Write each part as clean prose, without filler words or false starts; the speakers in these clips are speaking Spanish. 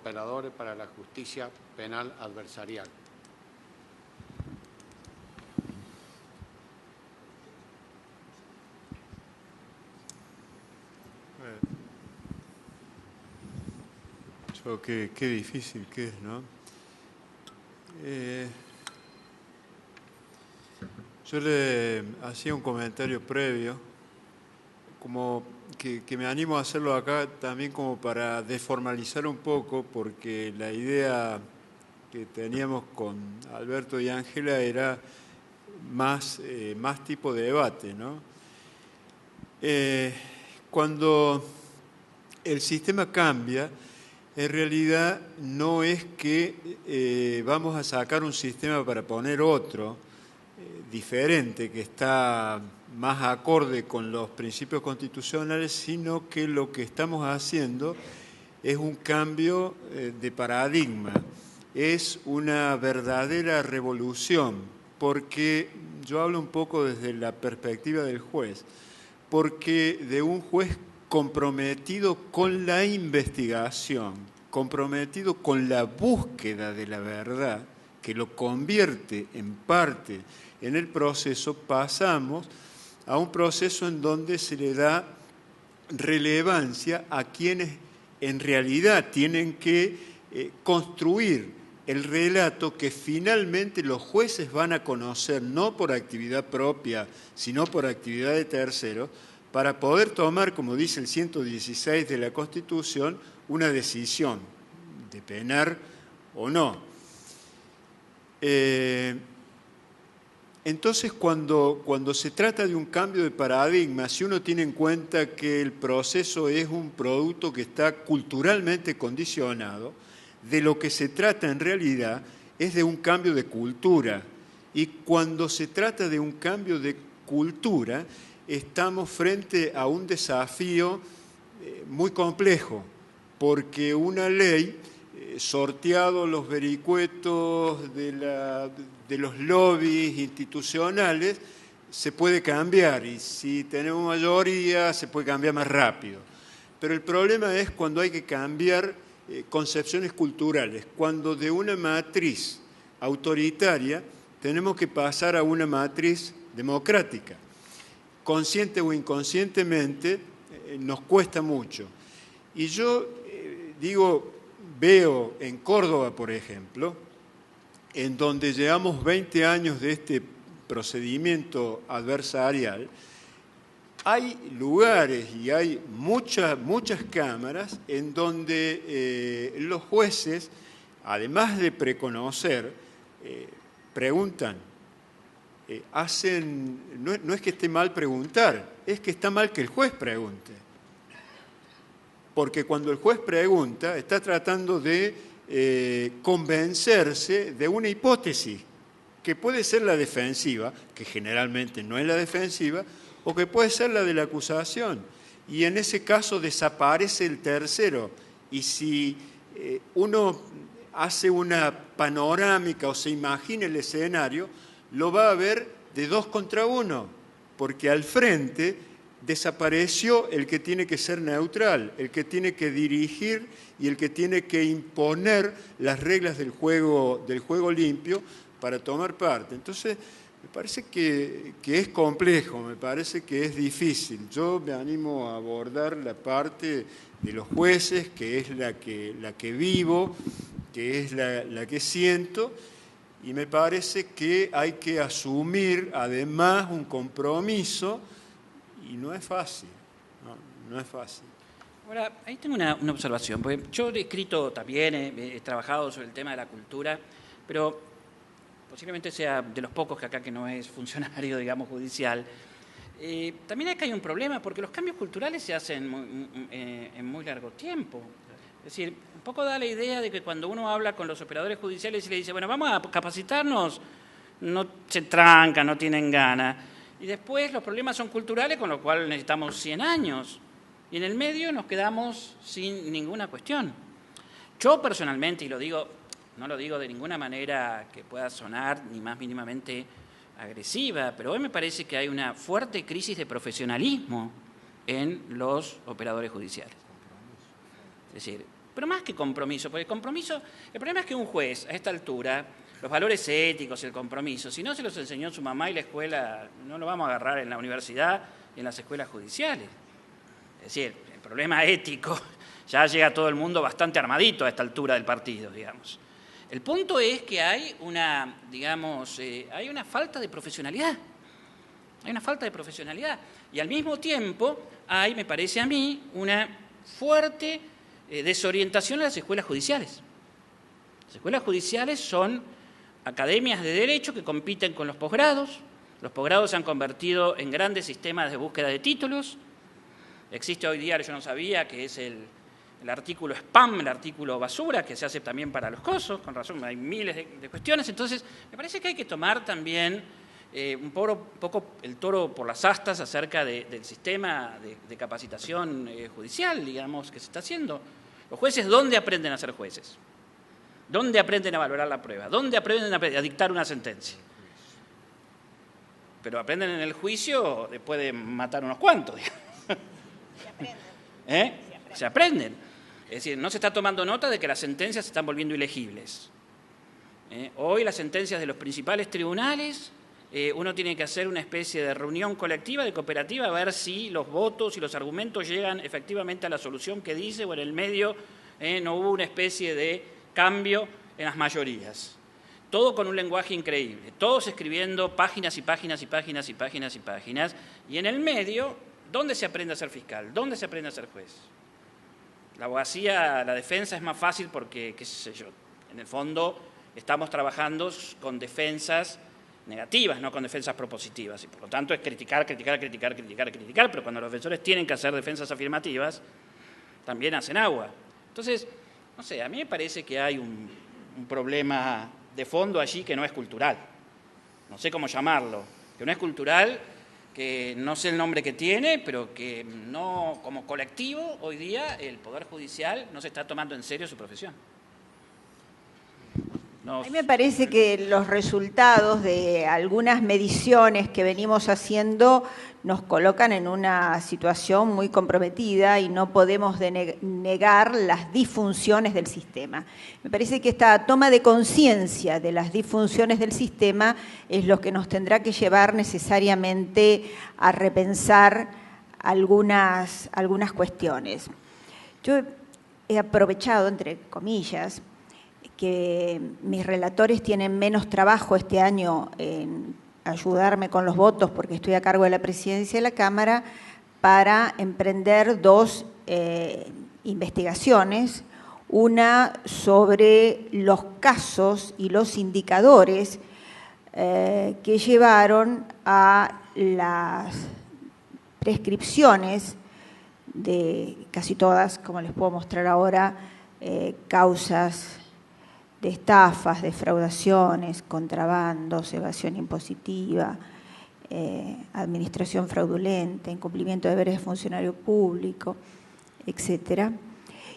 operadores para la justicia penal adversarial. Qué difícil que es, ¿no? Yo le hacía un comentario previo, como que me animo a hacerlo acá también como para desformalizar un poco, porque la idea que teníamos con Alberto y Ángela era más tipo de debate, ¿no? Cuando el sistema cambia, en realidad no es que vamos a sacar un sistema para poner otro diferente, que está más acorde con los principios constitucionales, sino que lo que estamos haciendo es un cambio de paradigma, es una verdadera revolución, porque yo hablo un poco desde la perspectiva del juez, porque de un juez comprometido con la investigación, comprometido con la búsqueda de la verdad, que lo convierte en parte en el proceso, pasamos a un proceso en donde se le da relevancia a quienes en realidad tienen que construir el relato que finalmente los jueces van a conocer, no por actividad propia, sino por actividad de terceros, para poder tomar, como dice el 116 de la Constitución, una decisión de penar o no. Entonces, cuando se trata de un cambio de paradigma, si uno tiene en cuenta que el proceso es un producto que está culturalmente condicionado, de lo que se trata en realidad es de un cambio de cultura. Y cuando se trata de un cambio de cultura, estamos frente a un desafío muy complejo, porque una ley, sorteado los vericuetos de los lobbies institucionales, se puede cambiar, y si tenemos mayoría se puede cambiar más rápido. Pero el problema es cuando hay que cambiar concepciones culturales, cuando de una matriz autoritaria tenemos que pasar a una matriz democrática. Consciente o inconscientemente nos cuesta mucho. Y yo veo en Córdoba, por ejemplo, en donde llevamos 20 años de este procedimiento adversarial, hay lugares y hay muchas cámaras en donde los jueces, además de preconocer, preguntan, no es que esté mal preguntar, es que está mal que el juez pregunte. Porque cuando el juez pregunta, está tratando de convencerse de una hipótesis, que puede ser la defensiva, que generalmente no es la defensiva, o que puede ser la de la acusación. Y en ese caso desaparece el tercero. Y si uno hace una panorámica o se imagina el escenario, lo va a ver de 2 contra 1, porque al frente desapareció el que tiene que ser neutral, el que tiene que dirigir y el que tiene que imponer las reglas del juego limpio para tomar parte. Entonces, me parece que es complejo, me parece que es difícil. Yo me animo a abordar la parte de los jueces, que es la que vivo, que es la que siento, y me parece que hay que asumir además un compromiso, y no es fácil, no es fácil. Ahora, ahí tengo una observación, porque yo he escrito también, he trabajado sobre el tema de la cultura, pero posiblemente sea de los pocos que acá que no es funcionario, digamos, judicial. También acá hay un problema, porque los cambios culturales se hacen en muy largo tiempo. Es decir, un poco da la idea de que cuando uno habla con los operadores judiciales y le dice, bueno, vamos a capacitarnos, no se trancan, no tienen ganas. Y después los problemas son culturales, con lo cual necesitamos 100 años. Y en el medio nos quedamos sin ninguna cuestión. Yo personalmente, y no lo digo de ninguna manera que pueda sonar ni más mínimamente agresiva, pero hoy me parece que hay una fuerte crisis de profesionalismo en los operadores judiciales. Es decir, pero más que compromiso, porque el problema es que un juez a esta altura, los valores éticos, el compromiso, si no se los enseñó su mamá y la escuela, no lo vamos a agarrar en la universidad y en las escuelas judiciales. Es decir, el problema ético ya llega todo el mundo bastante armadito a esta altura del partido, digamos. El punto es que hay una falta de profesionalidad. Hay una falta de profesionalidad. Y al mismo tiempo hay, me parece a mí, una fuerte desorientación en las escuelas judiciales. Las escuelas judiciales son academias de derecho que compiten con los posgrados. Los posgrados se han convertido en grandes sistemas de búsqueda de títulos. Existe hoy día, yo no sabía, que es el artículo spam, el artículo basura, que se hace también para los cosos, con razón, hay miles de cuestiones. Entonces, me parece que hay que tomar también un poco el toro por las astas acerca del sistema de capacitación judicial, digamos, que se está haciendo. Los jueces, ¿dónde aprenden a ser jueces? ¿Dónde aprenden a valorar la prueba? ¿Dónde aprenden a dictar una sentencia? Pero aprenden en el juicio después de matar unos cuantos, digamos. Se aprenden. Se aprenden. Es decir, no se está tomando nota de que las sentencias se están volviendo ilegibles. Hoy las sentencias de los principales tribunales, uno tiene que hacer una especie de reunión colectiva, de cooperativa, a ver si los votos y los argumentos llegan efectivamente a la solución que dice, o en el medio no hubo una especie de cambio en las mayorías. Todo con un lenguaje increíble, todos escribiendo páginas y páginas y páginas y páginas y páginas, y en el medio, ¿dónde se aprende a ser fiscal? ¿Dónde se aprende a ser juez? La abogacía, la defensa es más fácil porque, qué sé yo, en el fondo estamos trabajando con defensas negativas, no con defensas propositivas, y por lo tanto es criticar, pero cuando los defensores tienen que hacer defensas afirmativas, también hacen agua. Entonces, no sé, a mí me parece que hay un problema de fondo allí que no es cultural. No sé cómo llamarlo, que no es cultural, que no sé el nombre que tiene, pero que no, como colectivo, hoy día el Poder Judicial no se está tomando en serio su profesión. A mí me parece que los resultados de algunas mediciones que venimos haciendo nos colocan en una situación muy comprometida y no podemos negar las disfunciones del sistema. Me parece que esta toma de conciencia de las disfunciones del sistema es lo que nos tendrá que llevar necesariamente a repensar algunas cuestiones. Yo he aprovechado, entre comillas, que mis relatores tienen menos trabajo este año en ayudarme con los votos porque estoy a cargo de la presidencia de la Cámara para emprender dos investigaciones, una sobre los casos y los indicadores que llevaron a las prescripciones de casi todas, como les puedo mostrar ahora, causas de estafas, defraudaciones, contrabandos, evasión impositiva, administración fraudulenta, incumplimiento de deberes de funcionario público, etcétera.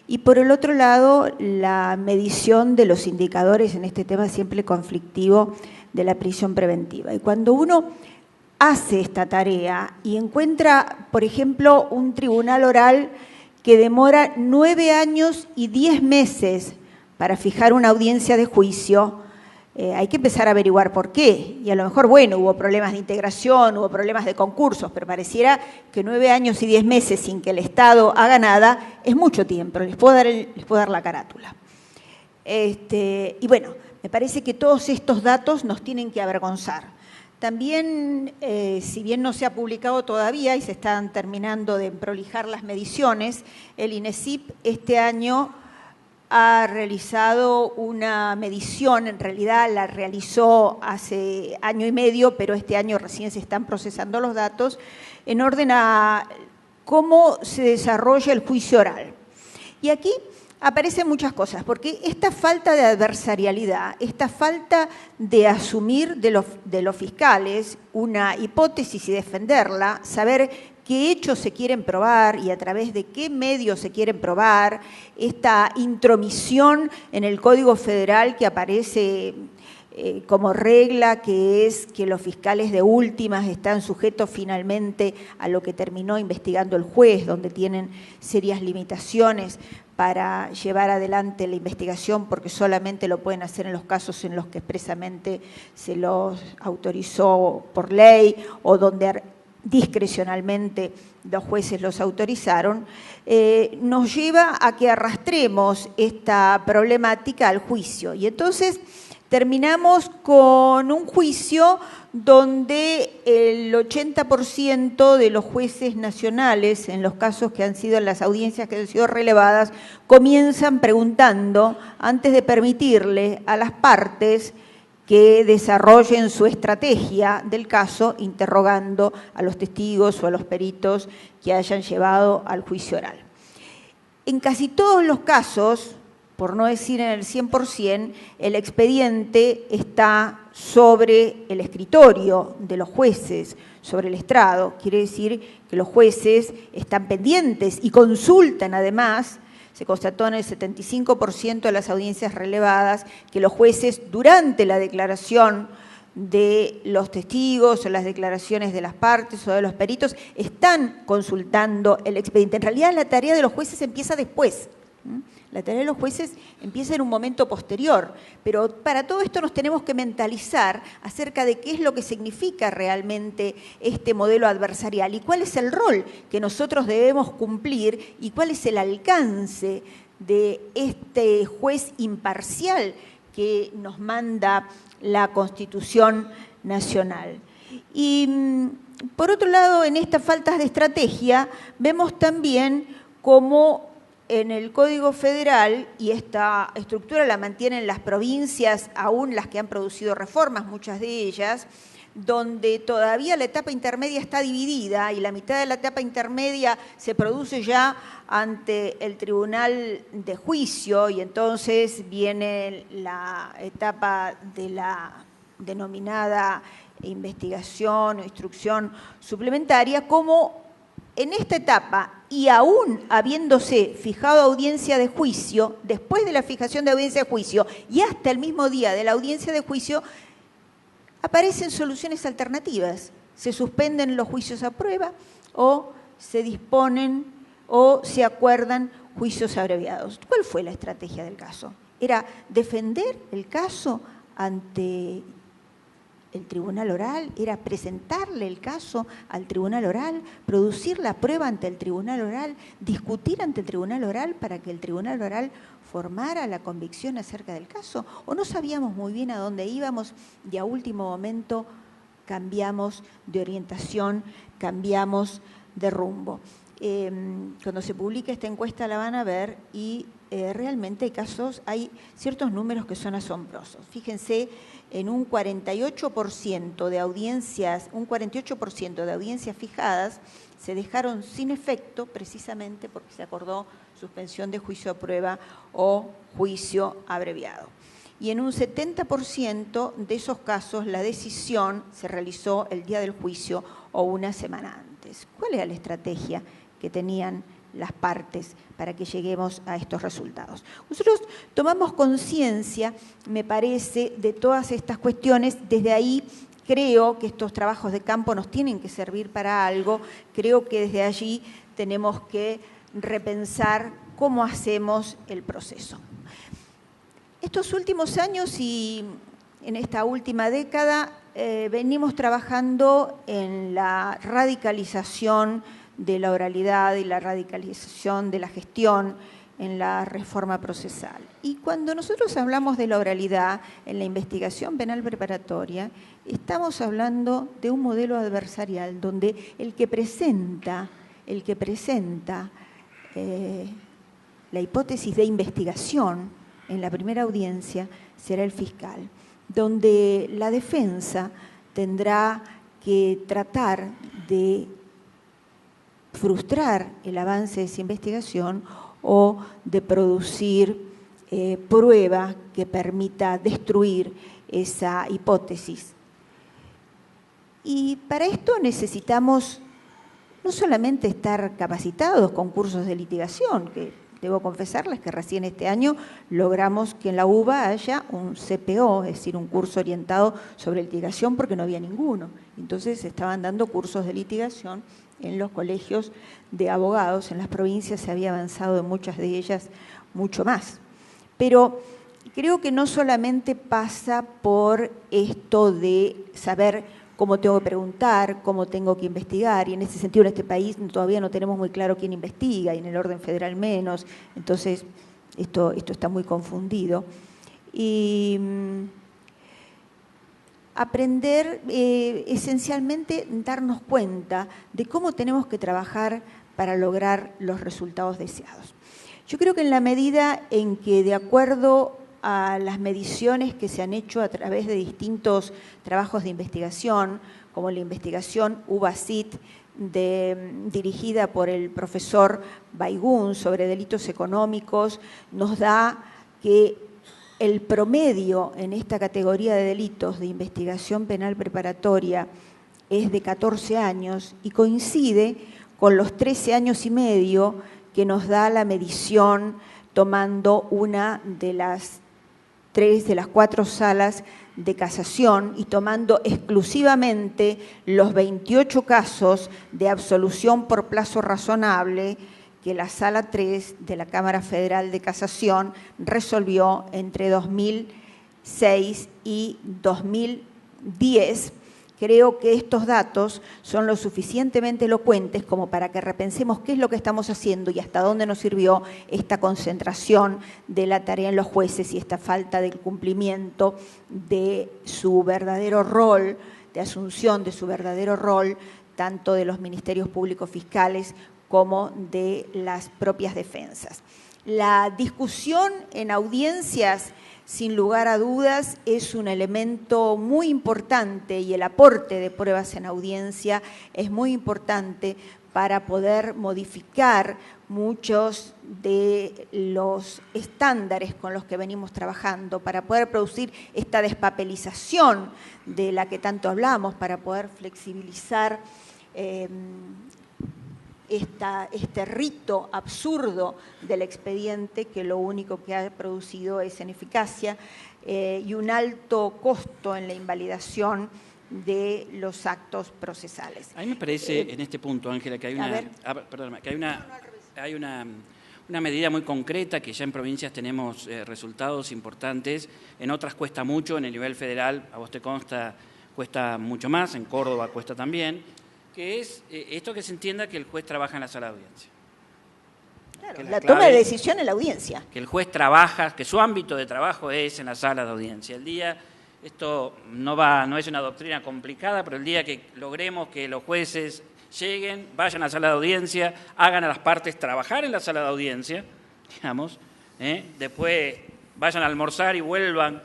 Y por el otro lado, la medición de los indicadores en este tema siempre conflictivo de la prisión preventiva. Y cuando uno hace esta tarea y encuentra, por ejemplo, un tribunal oral que demora 9 años y 10 meses para fijar una audiencia de juicio, hay que empezar a averiguar por qué. Y a lo mejor, bueno, hubo problemas de integración, hubo problemas de concursos, pero pareciera que 9 años y 10 meses sin que el Estado haga nada es mucho tiempo. Les puedo dar la carátula. Y bueno, me parece que todos estos datos nos tienen que avergonzar. También, si bien no se ha publicado todavía y se están terminando de prolijar las mediciones, el INESIP este año ha realizado una medición, en realidad la realizó hace año y medio, pero este año recién se están procesando los datos, en orden a cómo se desarrolla el juicio oral. Y aquí aparecen muchas cosas, porque esta falta de adversarialidad, esta falta de asumir de los fiscales una hipótesis y defenderla, saber qué hechos se quieren probar y a través de qué medios se quieren probar, esta intromisión en el Código Federal que aparece como regla, que es que los fiscales de últimas están sujetos finalmente a lo que terminó investigando el juez, donde tienen serias limitaciones para llevar adelante la investigación, porque solamente lo pueden hacer en los casos en los que expresamente se los autorizó por ley o donde discrecionalmente los jueces los autorizaron, nos lleva a que arrastremos esta problemática al juicio. Y entonces terminamos con un juicio donde el 80% de los jueces nacionales, en los casos que han sido, en las audiencias que han sido relevadas, comienzan preguntando, antes de permitirle a las partes que desarrollen su estrategia del caso, interrogando a los testigos o a los peritos que hayan llevado al juicio oral. En casi todos los casos, por no decir en el 100%, el expediente está sobre el escritorio de los jueces, sobre el estrado. Quiere decir que los jueces están pendientes y consultan además. Se constató en el 75% de las audiencias relevadas que los jueces, durante la declaración de los testigos o las declaraciones de las partes o de los peritos, están consultando el expediente. En realidad, la tarea de los jueces empieza después. La tarea de los jueces empieza en un momento posterior, pero para todo esto nos tenemos que mentalizar acerca de qué es lo que significa realmente este modelo adversarial y cuál es el rol que nosotros debemos cumplir y cuál es el alcance de este juez imparcial que nos manda la Constitución Nacional. Y por otro lado, en estas faltas de estrategia, vemos también cómo en el Código Federal, y esta estructura la mantienen las provincias, aún las que han producido reformas, muchas de ellas, donde todavía la etapa intermedia está dividida y la mitad de la etapa intermedia se produce ya ante el tribunal de juicio y entonces viene la etapa de la denominada investigación o instrucción suplementaria, como en esta etapa, y aún habiéndose fijado audiencia de juicio, después de la fijación de audiencia de juicio y hasta el mismo día de la audiencia de juicio, aparecen soluciones alternativas. Se suspenden los juicios a prueba o se disponen o se acuerdan juicios abreviados. ¿Cuál fue la estrategia del caso? Era defender el caso ante el tribunal oral, era presentarle el caso al tribunal oral, producir la prueba ante el tribunal oral, discutir ante el tribunal oral para que el tribunal oral formara la convicción acerca del caso, o no sabíamos muy bien a dónde íbamos y a último momento cambiamos de orientación, cambiamos de rumbo. Cuando se publique esta encuesta la van a ver y realmente hay casos, hay ciertos números que son asombrosos. Fíjense, en un 48% de audiencias, fijadas se dejaron sin efecto precisamente porque se acordó suspensión de juicio a prueba o juicio abreviado. Y en un 70% de esos casos la decisión se realizó el día del juicio o una semana antes. ¿Cuál era la estrategia que tenían las partes para que lleguemos a estos resultados? Nosotros tomamos conciencia, me parece, de todas estas cuestiones. Desde ahí creo que estos trabajos de campo nos tienen que servir para algo. Creo que desde allí tenemos que repensar cómo hacemos el proceso. Estos últimos años y en esta última década venimos trabajando en la radicalización de la oralidad y la radicalización de la gestión en la reforma procesal. Y cuando nosotros hablamos de la oralidad en la investigación penal preparatoria, estamos hablando de un modelo adversarial donde el que presenta la hipótesis de investigación en la primera audiencia será el fiscal, donde la defensa tendrá que tratar de frustrar el avance de esa investigación o de producir prueba que permita destruir esa hipótesis. Y para esto necesitamos no solamente estar capacitados con cursos de litigación, que Debo confesarles que recién este año logramos que en la UBA haya un CPO, es decir, un curso orientado sobre litigación, porque no había ninguno. Entonces se estaban dando cursos de litigación en los colegios de abogados. En las provincias se había avanzado en muchas de ellas mucho más. Pero creo que no solamente pasa por esto de saber cómo tengo que preguntar, cómo tengo que investigar, y en ese sentido en este país todavía no tenemos muy claro quién investiga, y en el orden federal menos, entonces esto está muy confundido. Y aprender, esencialmente, darnos cuenta de cómo tenemos que trabajar para lograr los resultados deseados. Yo creo que en la medida en que, de acuerdo a las mediciones que se han hecho a través de distintos trabajos de investigación, como la investigación UBA-CIT, dirigida por el profesor Baigún sobre delitos económicos, nos da que el promedio en esta categoría de delitos de investigación penal preparatoria es de 14 años y coincide con los 13 años y medio que nos da la medición tomando una de las 3 de las 4 salas de casación y tomando exclusivamente los 28 casos de absolución por plazo razonable que la Sala 3 de la Cámara Federal de Casación resolvió entre 2006 y 2010. Creo que estos datos son lo suficientemente elocuentes como para que repensemos qué es lo que estamos haciendo y hasta dónde nos sirvió esta concentración de la tarea en los jueces y esta falta del cumplimiento de su verdadero rol, de asunción de su verdadero rol, tanto de los ministerios públicos fiscales como de las propias defensas. La discusión en audiencias, sin lugar a dudas, es un elemento muy importante y el aporte de pruebas en audiencia es muy importante para poder modificar muchos de los estándares con los que venimos trabajando, para poder producir esta despapelización de la que tanto hablamos, para poder flexibilizar este rito absurdo del expediente que lo único que ha producido es ineficacia y un alto costo en la invalidación de los actos procesales. A mí me parece en este punto, Ángela, que hay una medida muy concreta, que ya en provincias tenemos resultados importantes, en otras cuesta mucho, en el nivel federal, a vos te consta, cuesta mucho más, en Córdoba cuesta también, que es esto que se entienda que el juez trabaja en la sala de audiencia. Claro, la toma de decisión en la audiencia. Que el juez trabaja, que su ámbito de trabajo es en la sala de audiencia. El día, esto no es una doctrina complicada, pero el día que logremos que los jueces lleguen, vayan a la sala de audiencia, hagan a las partes trabajar en la sala de audiencia, digamos, después vayan a almorzar y vuelvan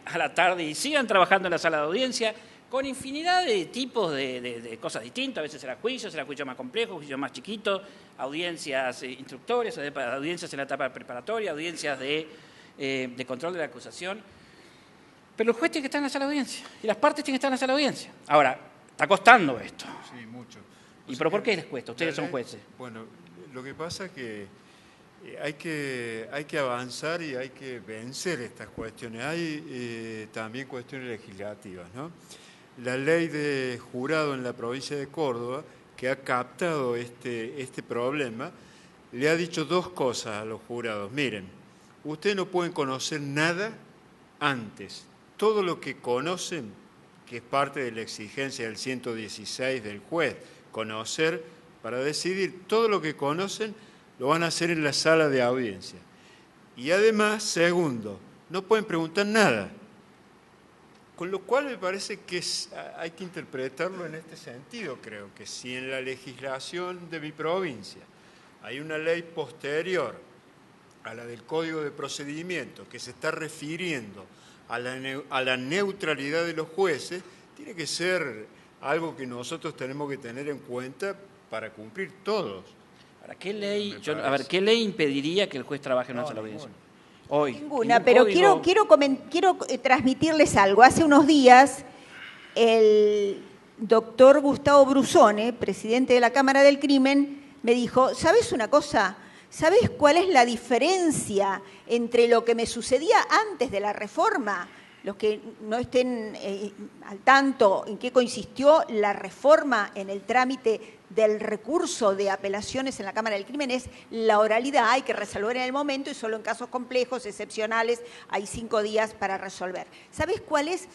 a la tarde y sigan trabajando en la sala de audiencia, con infinidad de tipos de cosas distintas. A veces será juicio más complejo, juicio más chiquito, audiencias instructorias, audiencias en la etapa preparatoria, audiencias de control de la acusación. Pero el juez tiene que estar en la sala de audiencia y las partes tienen que estar en la sala de audiencia. Ahora, está costando esto. Sí, mucho. ¿Pero por qué les cuesta? Ustedes son jueces. Bueno, lo que pasa es que hay que avanzar y hay que vencer estas cuestiones. Hay también cuestiones legislativas, ¿no? La ley de jurado en la provincia de Córdoba, que ha captado este problema, le ha dicho dos cosas a los jurados. Miren, ustedes no pueden conocer nada antes. Todo lo que conocen, que es parte de la exigencia del 116 del juez, conocer para decidir, todo lo que conocen lo van a hacer en la sala de audiencia. Y además, segundo, no pueden preguntar nada. Con lo cual me parece que hay que interpretarlo en este sentido. Creo que si en la legislación de mi provincia hay una ley posterior a la del Código de Procedimiento que se está refiriendo a la neutralidad de los jueces, tiene que ser algo que nosotros tenemos que tener en cuenta para cumplir todos. ¿Qué ley impediría que el juez trabaje en una sala de audiencia? Hoy. Ninguna, pero quiero transmitirles algo. Hace unos días el doctor Gustavo Brusone, presidente de la Cámara del Crimen, me dijo, ¿sabes una cosa? ¿Sabes cuál es la diferencia entre lo que me sucedía antes de la reforma? Los que no estén al tanto en qué consistió la reforma en el trámite del recurso de apelaciones en la Cámara del Crimen es la oralidad, hay que resolver en el momento y solo en casos complejos, excepcionales, hay 5 días para resolver. ¿Sabes cuál es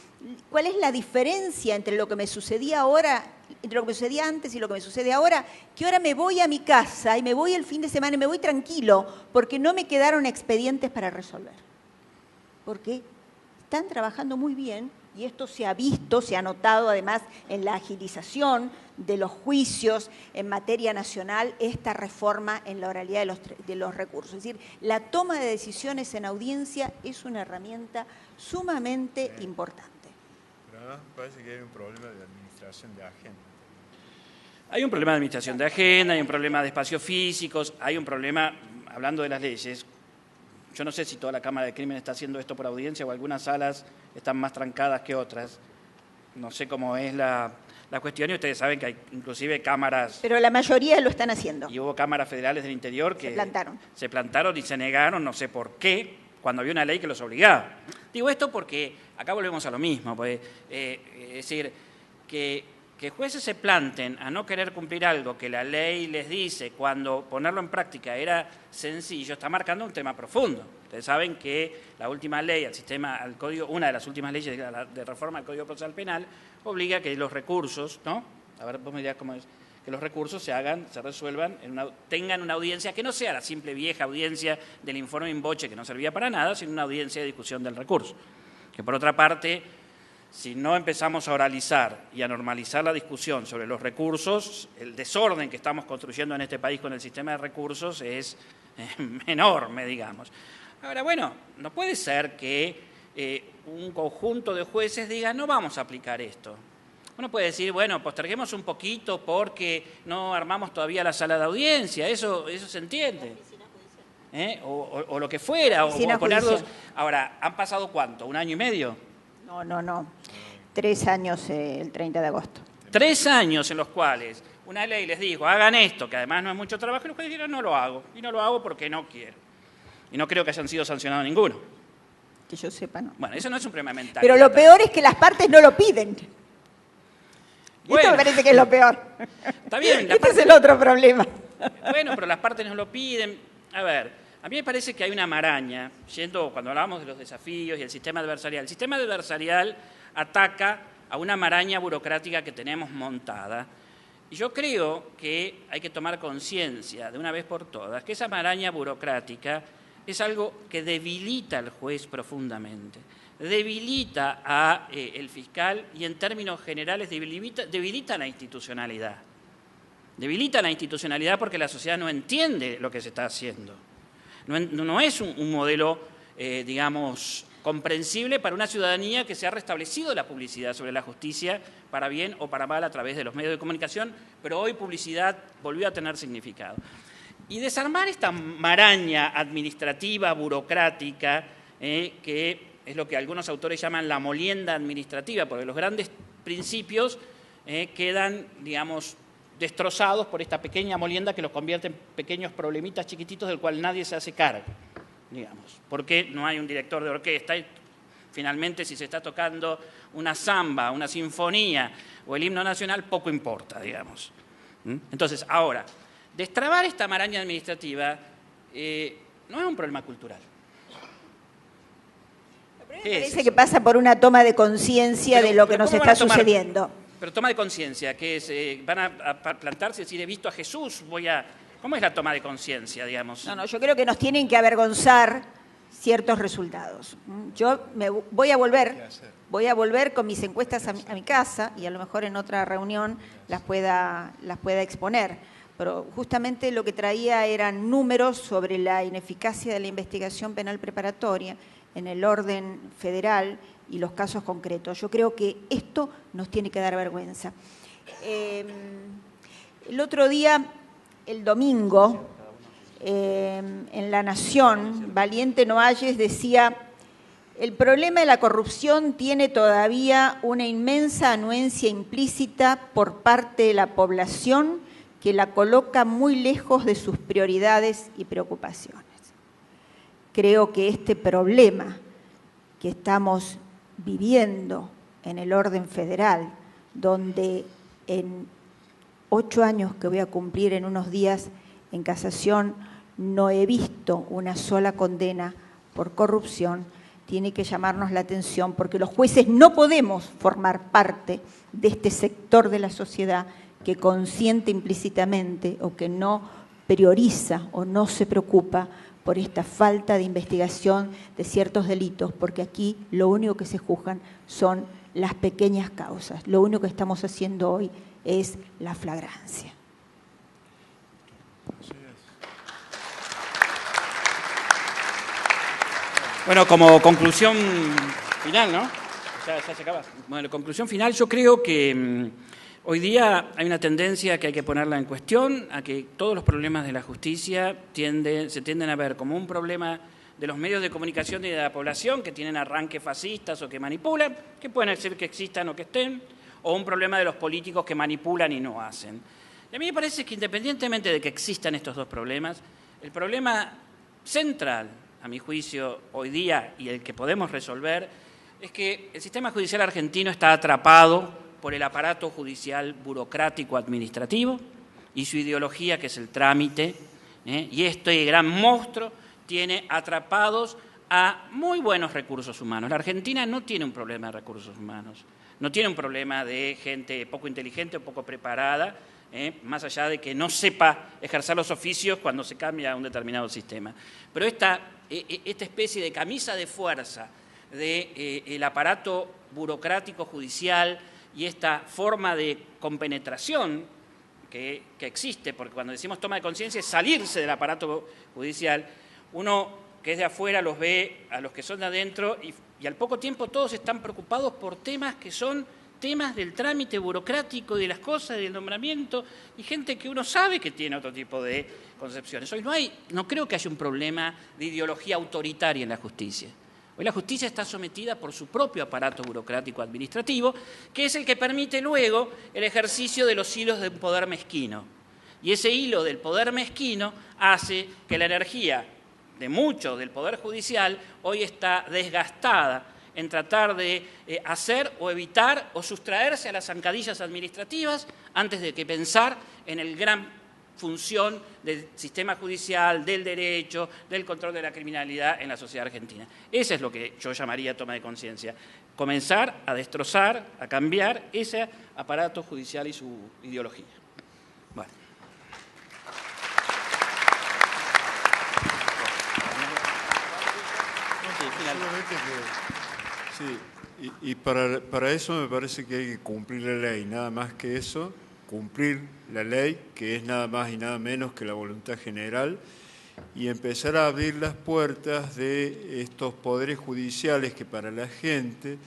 la diferencia entre lo que me sucedía ahora, entre lo que me sucedía antes y lo que me sucede ahora? Que ahora me voy a mi casa y me voy el fin de semana y me voy tranquilo porque no me quedaron expedientes para resolver. ¿Por qué? Están trabajando muy bien y esto se ha visto, se ha notado además en la agilización de los juicios en materia nacional, esta reforma en la oralidad de los recursos. Es decir, la toma de decisiones en audiencia es una herramienta sumamente importante. Pero además parece que hay un problema de administración de agenda. Hay un problema de administración de agenda, hay un problema de espacios físicos, hay un problema, hablando de las leyes. Yo no sé si toda la Cámara de Crimen está haciendo esto por audiencia o algunas salas están más trancadas que otras. No sé cómo es la cuestión y ustedes saben que hay inclusive cámaras... Pero la mayoría lo están haciendo. Y hubo cámaras federales del interior que... Se plantaron y se negaron, no sé por qué, cuando había una ley que los obligaba. Digo esto porque acá volvemos a lo mismo. Pues, es decir, que jueces se planten a no querer cumplir algo que la ley les dice cuando ponerlo en práctica era sencillo, está marcando un tema profundo. Ustedes saben que la última ley, al código, una de las últimas leyes de reforma del Código Procesal Penal, obliga a que los recursos, ¿no? A ver, vos me dirás cómo es, que los recursos se resuelvan, tengan una audiencia que no sea la simple vieja audiencia del informe in voce que no servía para nada, sino una audiencia de discusión del recurso. Que por otra parte, si no empezamos a oralizar y a normalizar la discusión sobre los recursos, el desorden que estamos construyendo en este país con el sistema de recursos es enorme, digamos. Ahora, bueno, no puede ser que un conjunto de jueces diga no vamos a aplicar esto. Uno puede decir, bueno, posterguemos un poquito porque no armamos todavía la sala de audiencia, eso se entiende. O lo que fuera, o ponerlos... Ahora, ¿han pasado cuánto? ¿1 año y medio? No. 3 años el 30 de agosto. 3 años en los cuales una ley les dijo, hagan esto, que además no es mucho trabajo, y los jueces dijeron, no lo hago. Y no lo hago porque no quiero. Y no creo que hayan sido sancionados ninguno. Que yo sepa, no. Bueno, eso no es un problema mental. Pero lo peor es que las partes no lo piden. Bueno, esto me parece que es lo peor. Está bien. Este es el otro problema. Bueno, pero las partes no lo piden. A ver, a mí me parece que hay una maraña, cuando hablamos de los desafíos y el sistema adversarial. El sistema adversarial ataca a una maraña burocrática que tenemos montada. Y yo creo que hay que tomar conciencia de una vez por todas que esa maraña burocrática es algo que debilita al juez profundamente, debilita al fiscal y en términos generales debilita la institucionalidad. Debilita la institucionalidad porque la sociedad no entiende lo que se está haciendo. No es un modelo, digamos, comprensible para una ciudadanía que se ha restablecido la publicidad sobre la justicia para bien o para mal a través de los medios de comunicación, pero hoy publicidad volvió a tener significado. Y desarmar esta maraña administrativa, burocrática, que es lo que algunos autores llaman la molienda administrativa, porque los grandes principios quedan, digamos, destrozados por esta pequeña molienda que los convierte en pequeños problemitas chiquititos del cual nadie se hace cargo, digamos. Porque no hay un director de orquesta y finalmente si se está tocando una samba, una sinfonía o el himno nacional, poco importa, digamos. Entonces, ahora, destrabar esta maraña administrativa no es un problema cultural. Me parece que pasa por una toma de conciencia de lo que nos está sucediendo. Pero toma de conciencia, que es, van a plantarse y decir, he visto a Jesús, ¿cómo es la toma de conciencia, digamos? No, yo creo que nos tienen que avergonzar ciertos resultados. Yo voy a volver con mis encuestas a mi casa y a lo mejor en otra reunión las pueda exponer. Pero justamente lo que traía eran números sobre la ineficacia de la investigación penal preparatoria en el orden federal y los casos concretos. Yo creo que esto nos tiene que dar vergüenza. El otro día, el domingo, en La Nación, Valiente Noalles decía: el problema de la corrupción tiene todavía una inmensa anuencia implícita por parte de la población que la coloca muy lejos de sus prioridades y preocupaciones. Creo que este problema que estamos viviendo en el orden federal, donde en 8 años que voy a cumplir en unos días en casación, no he visto una sola condena por corrupción, tiene que llamarnos la atención, porque los jueces no podemos formar parte de este sector de la sociedad que consiente implícitamente o que no prioriza o no se preocupa por esta falta de investigación de ciertos delitos, porque aquí lo único que se juzgan son las pequeñas causas. Lo único que estamos haciendo hoy es la flagrancia. Bueno, como conclusión final, ¿no? Ya se acaba. Bueno, conclusión final, yo creo que hoy día hay una tendencia que hay que ponerla en cuestión, a que todos los problemas de la justicia se tienden a ver como un problema de los medios de comunicación y de la población que tienen arranques fascistas o que manipulan, que pueden ser que existan o que estén, o un problema de los políticos que manipulan y no hacen. Y a mí me parece que independientemente de que existan estos dos problemas, el problema central, a mi juicio, hoy día, y el que podemos resolver, es que el sistema judicial argentino está atrapado por el aparato judicial burocrático administrativo y su ideología, que es el trámite, y este gran monstruo tiene atrapados a muy buenos recursos humanos. La Argentina no tiene un problema de recursos humanos, no tiene un problema de gente poco inteligente o poco preparada, más allá de que no sepa ejercer los oficios cuando se cambia a un determinado sistema. Pero esta especie de camisa de fuerza del aparato burocrático judicial y esta forma de compenetración que existe, porque cuando decimos toma de conciencia es salirse del aparato judicial, uno que es de afuera los ve a los que son de adentro y al poco tiempo todos están preocupados por temas que son temas del trámite burocrático y de las cosas, del nombramiento, y gente que uno sabe que tiene otro tipo de concepciones. Hoy no creo que haya un problema de ideología autoritaria en la justicia. Hoy la justicia está sometida por su propio aparato burocrático administrativo, que es el que permite luego el ejercicio de los hilos del poder mezquino. Y ese hilo del poder mezquino hace que la energía de mucho del Poder Judicial hoy está desgastada en tratar de hacer o evitar o sustraerse a las zancadillas administrativas antes de que pensar en el gran función del sistema judicial, del derecho, del control de la criminalidad en la sociedad argentina. Eso es lo que yo llamaría toma de conciencia. Comenzar a destrozar, a cambiar ese aparato judicial y su ideología. Bueno. Sí, y para eso me parece que hay que cumplir la ley, nada más que eso, cumplir la ley, que es nada más y nada menos que la voluntad general, y empezar a abrir las puertas de estos poderes judiciales que para la gente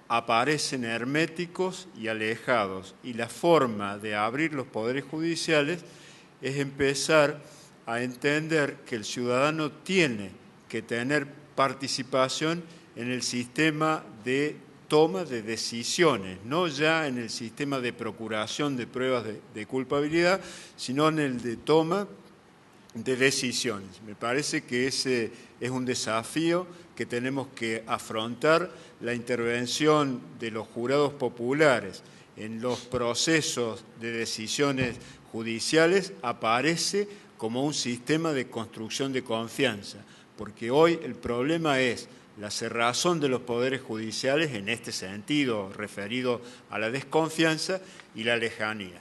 aparecen herméticos y alejados. Y la forma de abrir los poderes judiciales es empezar a entender que el ciudadano tiene que tener participación en el sistema de toma de decisiones, no ya en el sistema de procuración de pruebas de culpabilidad, sino en el de toma de decisiones. Me parece que ese es un desafío que tenemos que afrontar. La intervención de los jurados populares en los procesos de decisiones judiciales aparece como un sistema de construcción de confianza, porque hoy el problema es la cerrazón de los poderes judiciales en este sentido referido a la desconfianza y la lejanía.